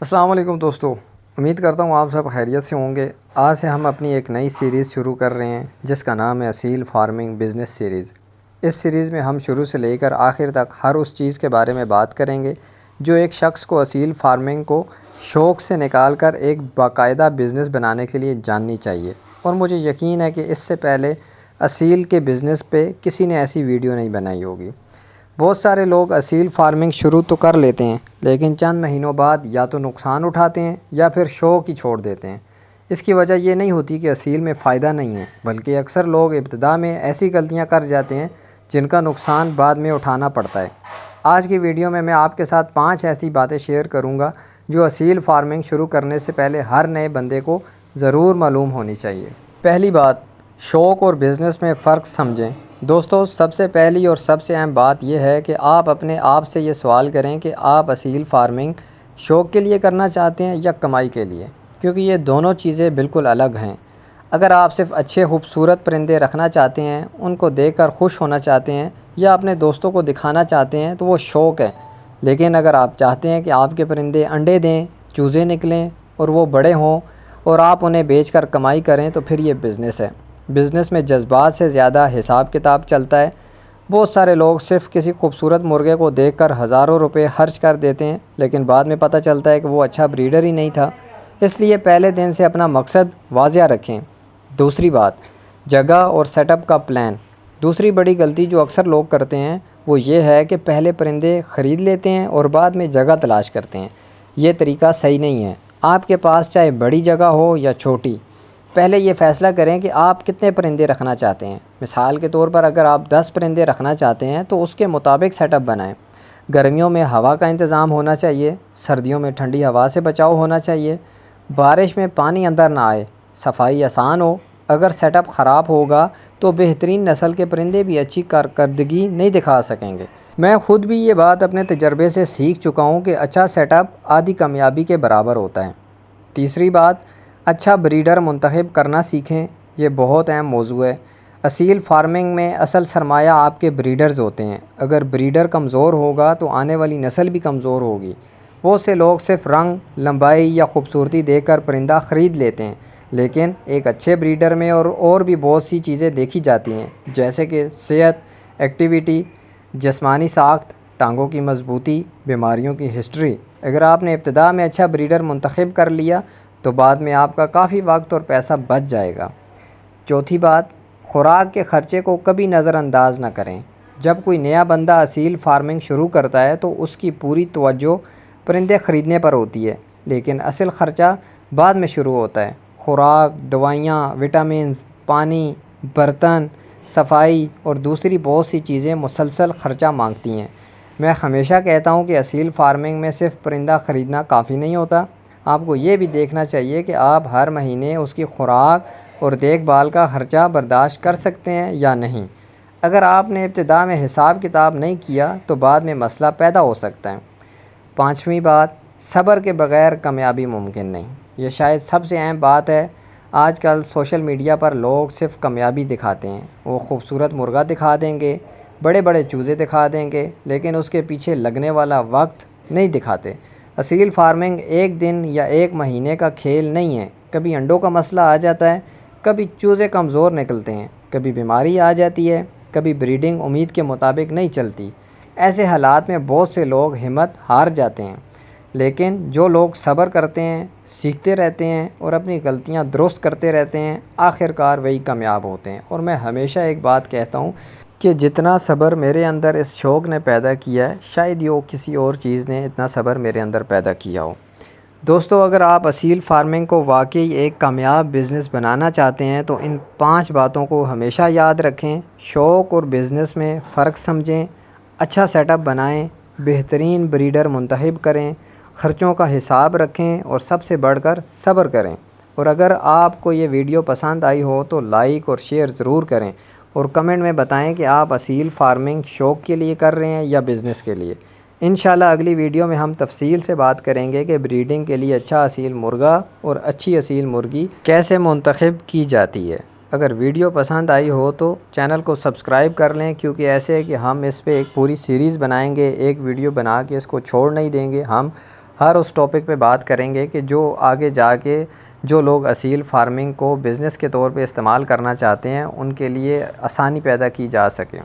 अस्सलाम वालेकुम दोस्तों, उम्मीद करता हूँ आप सब खैरियत से होंगे। आज से हम अपनी एक नई सीरीज़ शुरू कर रहे हैं जिसका नाम है असील फार्मिंग बिज़नेस सीरीज़। इस सीरीज़ में हम शुरू से लेकर आखिर तक हर उस चीज़ के बारे में बात करेंगे जो एक शख्स को असील फार्मिंग को शौक़ से निकाल कर एक बाकायदा बिज़नेस बनाने के लिए जाननी चाहिए। और मुझे यकीन है कि इससे पहले असील के बिज़नेस पे किसी ने ऐसी वीडियो नहीं बनाई होगी। बहुत सारे लोग असील फार्मिंग शुरू तो कर लेते हैं लेकिन चंद महीनों बाद या तो नुकसान उठाते हैं या फिर शौक़ ही छोड़ देते हैं। इसकी वजह ये नहीं होती कि असील में फ़ायदा नहीं है, बल्कि अक्सर लोग इब्तिदा में ऐसी गलतियां कर जाते हैं जिनका नुकसान बाद में उठाना पड़ता है। आज की वीडियो में मैं आपके साथ 5 ऐसी बातें शेयर करूँगा जो असील फार्मिंग शुरू करने से पहले हर नए बंदे को ज़रूर मालूम होनी चाहिए। पहली बात, शौक़ और बिज़नेस में फ़र्क समझें। दोस्तों, सबसे पहली और सबसे अहम बात यह है कि आप अपने आप से ये सवाल करें कि आप असील फार्मिंग शौक़ के लिए करना चाहते हैं या कमाई के लिए, क्योंकि ये दोनों चीज़ें बिल्कुल अलग हैं। अगर आप सिर्फ अच्छे खूबसूरत परिंदे रखना चाहते हैं, उनको देखकर खुश होना चाहते हैं या अपने दोस्तों को दिखाना चाहते हैं तो वो शौक़ है। लेकिन अगर आप चाहते हैं कि आपके परिंदे अंडे दें, चूज़े निकलें और वो बड़े हों और आप उन्हें बेचकर कमाई करें तो फिर ये बिज़नेस है। बिज़नेस में जज्बात से ज़्यादा हिसाब किताब चलता है। बहुत सारे लोग सिर्फ किसी खूबसूरत मुर्गे को देखकर हज़ारों रुपए खर्च कर देते हैं, लेकिन बाद में पता चलता है कि वो अच्छा ब्रीडर ही नहीं था। इसलिए पहले दिन से अपना मकसद वाज़िया रखें। दूसरी बात, जगह और सेटअप का प्लान। दूसरी बड़ी गलती जो अक्सर लोग करते हैं वो ये है कि पहले परिंदे ख़रीद लेते हैं और बाद में जगह तलाश करते हैं। ये तरीका सही नहीं है। आपके पास चाहे बड़ी जगह हो या छोटी, पहले ये फ़ैसला करें कि आप कितने परिंदे रखना चाहते हैं। मिसाल के तौर पर अगर आप 10 परिंदे रखना चाहते हैं तो उसके मुताबिक सेटअप बनाएं। गर्मियों में हवा का इंतज़ाम होना चाहिए, सर्दियों में ठंडी हवा से बचाव होना चाहिए, बारिश में पानी अंदर ना आए, सफाई आसान हो। अगर सेटअप ख़राब होगा तो बेहतरीन नस्ल के परिंदे भी अच्छी कारकर्दगी नहीं दिखा सकेंगे। मैं ख़ुद भी ये बात अपने तजर्बे से सीख चुका हूँ कि अच्छा सेटअप आधी कामयाबी के बराबर होता है। तीसरी बात, अच्छा ब्रीडर मुंतखब करना सीखें। ये बहुत अहम मौजू है। असील फार्मिंग में असल सरमाया आपके ब्रीडर्स होते हैं। अगर ब्रीडर कमज़ोर होगा तो आने वाली नस्ल भी कमज़ोर होगी। बहुत से लोग सिर्फ रंग, लंबाई या खूबसूरती देखकर परिंदा ख़रीद लेते हैं, लेकिन एक अच्छे ब्रीडर में और भी बहुत सी चीज़ें देखी जाती हैं, जैसे कि सेहत, एक्टिविटी, जिस्मानी साख्त, टांगों की मजबूती, बीमारियों की हिस्ट्री। अगर आपने इब्तिदा में अच्छा ब्रीडर मुंतखब कर लिया तो बाद में आपका काफ़ी वक्त और पैसा बच जाएगा। चौथी बात, खुराक के ख़र्चे को कभी नज़रअंदाज न करें। जब कोई नया बंदा असील फार्मिंग शुरू करता है तो उसकी पूरी तवज्जो परिंदे ख़रीदने पर होती है, लेकिन असल ख़र्चा बाद में शुरू होता है। खुराक, दवाइयाँ, विटामिन्स, पानी, बर्तन, सफाई और दूसरी बहुत सी चीज़ें मुसलसल ख़र्चा मांगती हैं। मैं हमेशा कहता हूँ कि असील फार्मिंग में सिर्फ परिंदा ख़रीदना काफ़ी नहीं होता। आपको ये भी देखना चाहिए कि आप हर महीने उसकी खुराक और देखभाल का ख़र्चा बर्दाश्त कर सकते हैं या नहीं। अगर आपने इब्तिदा में हिसाब किताब नहीं किया तो बाद में मसला पैदा हो सकता है। पाँचवीं बात, सब्र के बग़ैर कामयाबी मुमकिन नहीं। ये शायद सबसे अहम बात है। आजकल सोशल मीडिया पर लोग सिर्फ कामयाबी दिखाते हैं। वो खूबसूरत मुर्गा दिखा देंगे, बड़े बड़े चूज़े दिखा देंगे, लेकिन उसके पीछे लगने वाला वक्त नहीं दिखाते। असील फार्मिंग एक दिन या एक महीने का खेल नहीं है। कभी अंडों का मसला आ जाता है, कभी चूज़े कमज़ोर निकलते हैं, कभी बीमारी आ जाती है, कभी ब्रीडिंग उम्मीद के मुताबिक नहीं चलती। ऐसे हालात में बहुत से लोग हिम्मत हार जाते हैं, लेकिन जो लोग सब्र करते हैं, सीखते रहते हैं और अपनी गलतियां दुरुस्त करते रहते हैं, आखिरकार वही कामयाब होते हैं। और मैं हमेशा एक बात कहता हूँ कि जितना सब्र मेरे अंदर इस शौक़ ने पैदा किया है, शायद ये किसी और चीज़ ने इतना सब्र मेरे अंदर पैदा किया हो। दोस्तों, अगर आप असील फार्मिंग को वाकई एक कामयाब बिज़नेस बनाना चाहते हैं तो इन 5 बातों को हमेशा याद रखें। शौक़ और बिज़नेस में फ़र्क समझें, अच्छा सेटअप बनाएं, बेहतरीन ब्रीडर मुंतखब करें, ख़र्चों का हिसाब रखें और सबसे बढ़कर सब्र करें। और अगर आपको ये वीडियो पसंद आई हो तो लाइक और शेयर ज़रूर करें और कमेंट में बताएं कि आप असील फार्मिंग शौक़ के लिए कर रहे हैं या बिज़नेस के लिए। इंशाल्लाह अगली वीडियो में हम तफसील से बात करेंगे कि ब्रीडिंग के लिए अच्छा असील मुर्गा और अच्छी असील मुर्गी कैसे मुंतखब की जाती है। अगर वीडियो पसंद आई हो तो चैनल को सब्सक्राइब कर लें, क्योंकि ऐसे है कि हम इस पे एक पूरी सीरीज़ बनाएंगे। एक वीडियो बना के इसको छोड़ नहीं देंगे। हम ہر اس ٹاپک پہ بات کریں گے کہ جو آگے جا کے جو لوگ اصیل فارمنگ کو بزنس کے طور پہ استعمال کرنا چاہتے ہیں ان کے لیے آسانی پیدا کی جا سکے۔